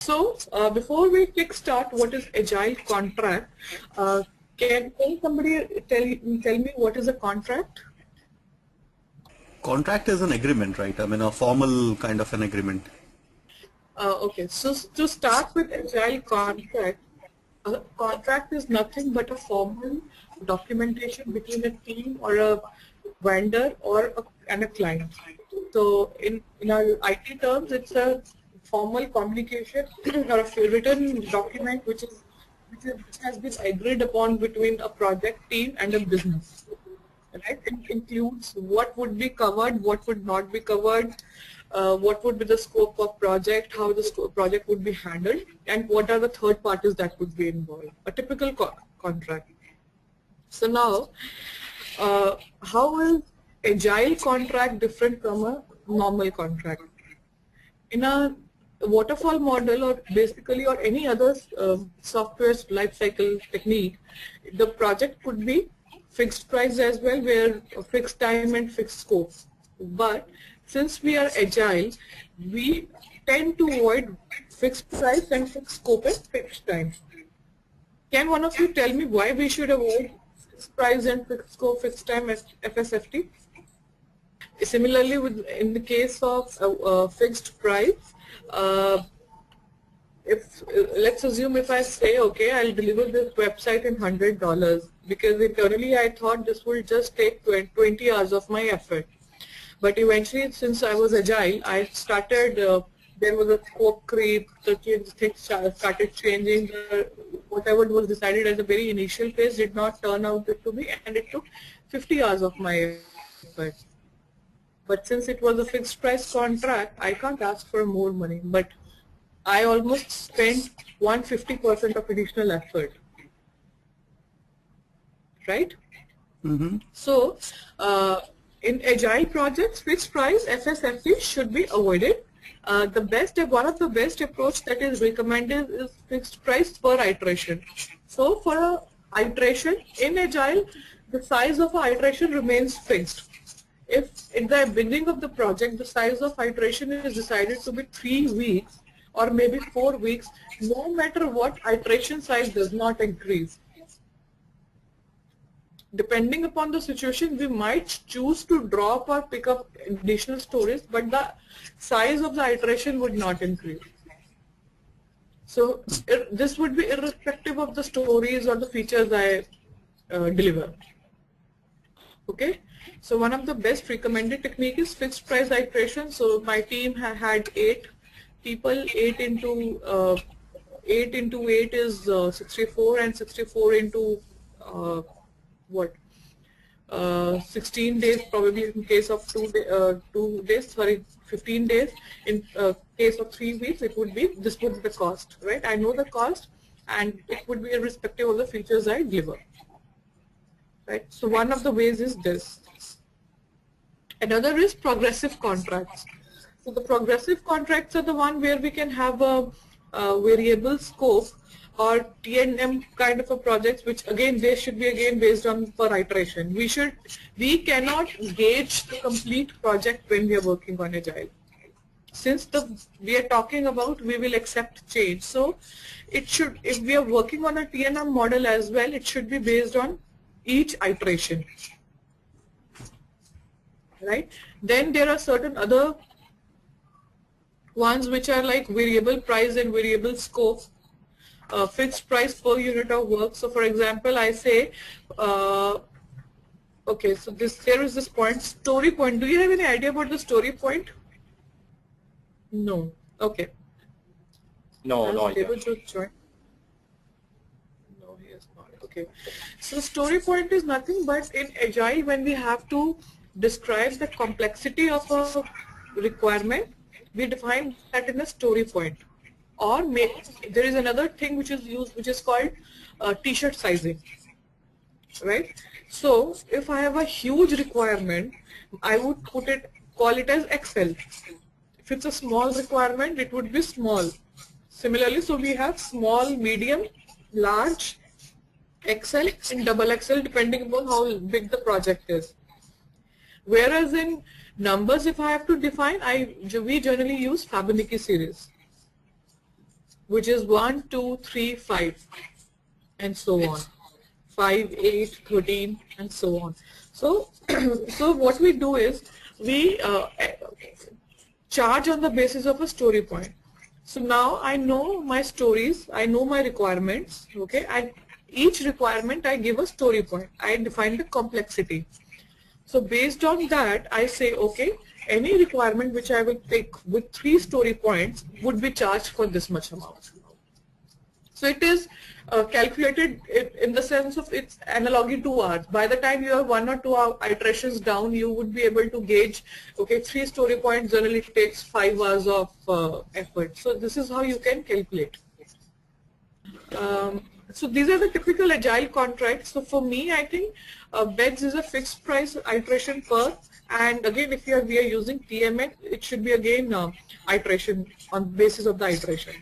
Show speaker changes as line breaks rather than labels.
So before we kickstart, what is Agile contract? Can somebody tell me what is a contract?
Contract is an agreement, right? I mean, a formal kind of an agreement.
Okay, so to start with Agile contract, a contract is nothing but a formal documentation between a team or a vendor and a client. So in our IT terms, it's a formal communication or a written document which has been agreed upon between a project team and a business. Right? It includes what would be covered, what would not be covered, what would be the scope of project, how the project would be handled, and what are the third parties that would be involved. A typical contract. So now, how is Agile contract different from a normal contract? In a waterfall model or basically or any other software lifecycle technique, the project could be fixed price as well, where fixed time and fixed scope. But since we are agile, we tend to avoid fixed price and fixed scope and fixed time. Can one of you tell me why we should avoid fixed price and fixed scope, fixed time as FSFT? Similarly, in the case of fixed price, let's assume if I say, okay, I'll deliver this website in $100, because internally I thought this will just take 20 hours of my effort. But eventually, since I was agile, I started, there was a scope creep, the things started changing, whatever was decided at the very initial phase did not turn out to be, and it took 50 hours of my effort. But since it was a fixed price contract, I can't ask for more money, but I almost spent 150% of additional effort, right? Mm-hmm. So, in agile projects, fixed price FSFT should be avoided. One of the best approach that is recommended is fixed price per iteration. So, for a iteration in agile, the size of an iteration remains fixed. If at the beginning of the project the size of iteration is decided to be 3 weeks or maybe 4 weeks, no matter what, iteration size does not increase. Depending upon the situation, we might choose to drop or pick up additional stories, but the size of the iteration would not increase. So this would be irrespective of the stories or the features I deliver. Okay, so one of the best recommended technique is fixed price iteration. So my team had 8 people, 8 into 8 is 64, and 64 into 16 days, probably in case of 2 days, sorry, 15 days. In case of 3 weeks, this would be the cost, right? I know the cost, and it would be irrespective of the features I deliver. Right. So one of the ways is this. Another is progressive contracts. So the progressive contracts are the one where we can have a variable scope or T&M kind of a projects, which again they should be again based on per iteration. We cannot gauge the complete project when we are working on agile. Since we are talking about we will accept change. So it should, if we are working on a T&M model as well, it should be based on each iteration, right? Then there are certain other ones which are like variable price and variable scope, fixed price per unit of work. So for example, I say, okay, so there is this point, story point. Do you have any idea about the story point? No. Okay.
No, no idea.
Able to join. No, he is not. Okay. So story point is nothing but in agile, when we have to describe the complexity of a requirement, we define that in a story point. Or there is another thing which is used, which is called t-shirt sizing, right? So if I have a huge requirement, I would call it as XL. If it's a small requirement, it would be small. Similarly, so we have small, medium, large, XL and double XL depending upon how big the project is. Whereas in numbers, if I have to define, we generally use Fibonacci series. which is 1, 2, 3, 5, and so on. 5, 8, 13, and so on. So, so what we do is we charge on the basis of a story point. So now I know my stories, I know my requirements, okay, and each requirement I give a story point. I define the complexity. So based on that, I say, okay, any requirement which I will take with 3 story points would be charged for this much amount. So it is calculated in the sense of its analogy to hours. By the time you have 1 or 2 iterations down, you would be able to gauge, okay, 3 story points generally takes 5 hours of effort. So this is how you can calculate. So these are the typical agile contracts. So for me, I think beds is a fixed price iteration per. And again, if we are using TMX, it should be again iteration on basis of the iteration.